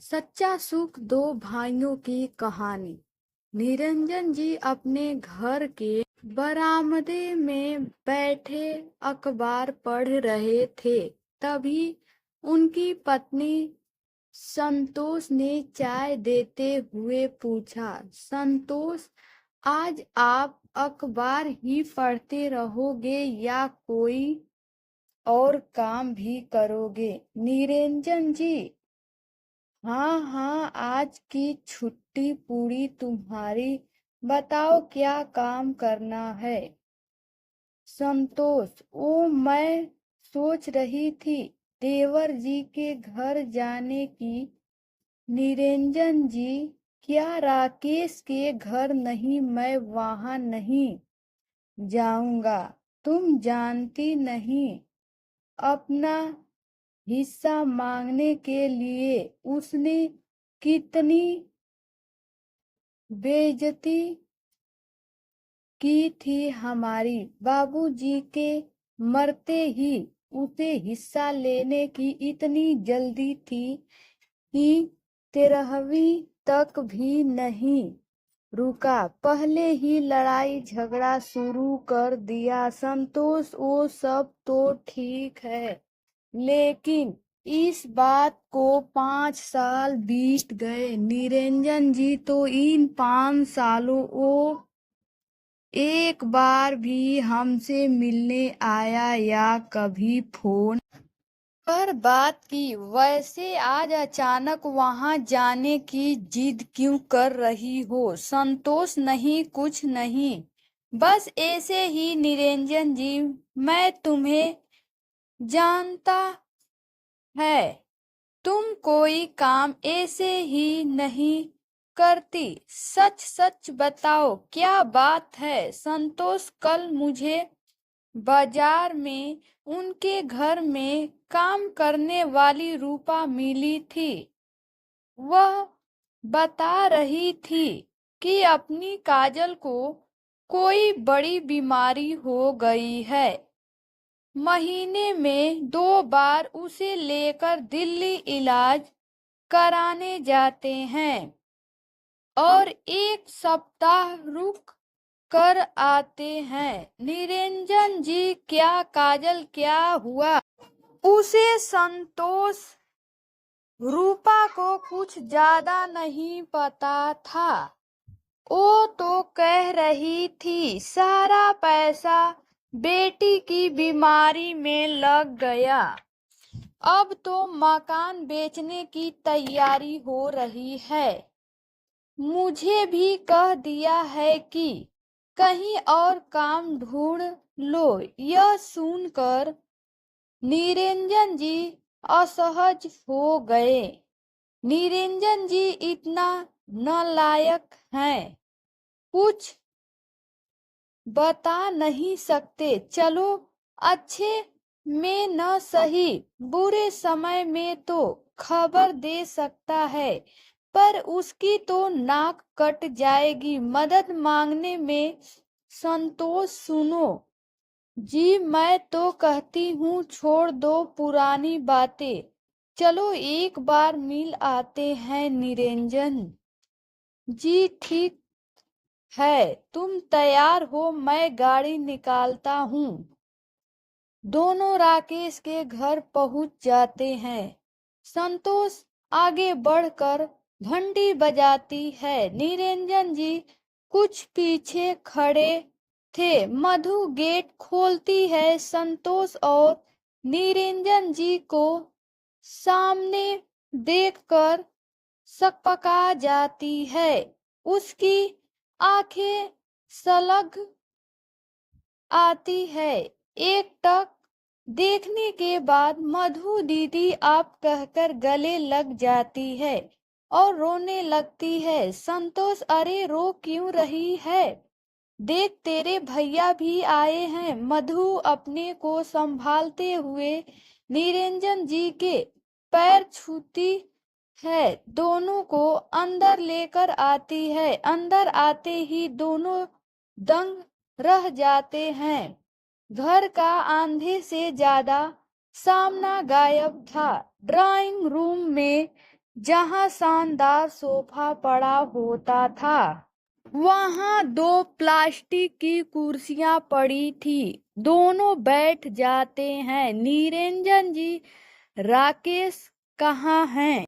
सच्चा सुख दो भाइयों की कहानी। निरंजन जी अपने घर के बरामदे में बैठे अखबार पढ़ रहे थे। तभी उनकी पत्नी संतोष ने चाय देते हुए पूछा, संतोष, आज आप अखबार ही पढ़ते रहोगे या कोई और काम भी करोगे? निरंजन जी, हाँ हाँ, आज की छुट्टी पूरी तुम्हारी। बताओ क्या काम करना है? संतोष, ओ मैं सोच रही थी देवर जी के घर जाने की। निरंजन जी, क्या राकेश के घर नहीं? मैं वहां नहीं जाऊंगा। तुम जानती नहीं, अपना हिस्सा मांगने के लिए उसने कितनी बेइज्जती की थी हमारी। बाबूजी के मरते ही उसे हिस्सा लेने की इतनी जल्दी थी कि 13वीं तक भी नहीं रुका, पहले ही लड़ाई झगड़ा शुरू कर दिया। संतोष, वो सब तो ठीक है, लेकिन इस बात को 5 साल बीत गए। निरंजन जी, तो इन 5 सालों वो एक बार भी हमसे मिलने आया या कभी फोन पर बात की? वैसे आज अचानक वहां जाने की जिद क्यों कर रही हो? संतोष, नहीं, कुछ नहीं, बस ऐसे ही। निरंजन जी, मैं तुम्हें जानता है, तुम कोई काम ऐसे ही नहीं करती। सच सच बताओ, क्या बात है? संतोष, कल मुझे बाजार में उनके घर में काम करने वाली रूपा मिली थी। वह बता रही थी कि अपनी काजल को कोई बड़ी बीमारी हो गई है। महीने में 2 बार उसे लेकर दिल्ली इलाज कराने जाते हैं और 1 सप्ताह रुक कर आते हैं। निरंजन जी, क्या काजल, क्या हुआ? उसे संतोष रूपा को कुछ ज्यादा नहीं पता था। वो तो कह रही थी सारा पैसा बेटी की बीमारी में लग गया। अब तो मकान बेचने की तैयारी हो रही है। मुझे भी कह दिया है कि कहीं और काम ढूंढ लो। यह सुनकर निरंजन जी असहज हो गए। निरंजन जी इतना नालायक हैं, कुछ बता नहीं सकते। चलो, अच्छे में न सही, बुरे समय में तो खबर दे सकता है, पर उसकी तो नाक कट जाएगी मदद मांगने में। संतोष, सुनो जी, मैं तो कहती हूँ छोड़ दो पुरानी बातें, चलो एक बार मिल आते हैं। निरंजन जी, ठीक है, तुम तैयार हो? मैं गाड़ी निकालता हूँ। दोनों राकेश के घर पहुंच जाते हैं। संतोष आगे बढ़कर घंटी बजाती है। निरंजन जी कुछ पीछे खड़े थे। मधु गेट खोलती है। संतोष और निरंजन जी को सामने देखकर सकपका जाती है। उसकी आंखें सलग आती है। एकटक देखने के बाद मधु दीदी आप कहकर गले लग जाती है और रोने लगती है। संतोष, अरे रो क्यों रही है? देख, तेरे भैया भी आए हैं। मधु अपने को संभालते हुए निरंजन जी के पैर छूती है, दोनों को अंदर लेकर आती है। अंदर आते ही दोनों दंग रह जाते हैं। घर का आधे से ज्यादा सामना गायब था। ड्राइंग रूम में जहाँ शानदार सोफा पड़ा होता था वहाँ 2 प्लास्टिक की कुर्सियाँ पड़ी थी। दोनों बैठ जाते हैं। निरंजन जी, राकेश कहाँ हैं?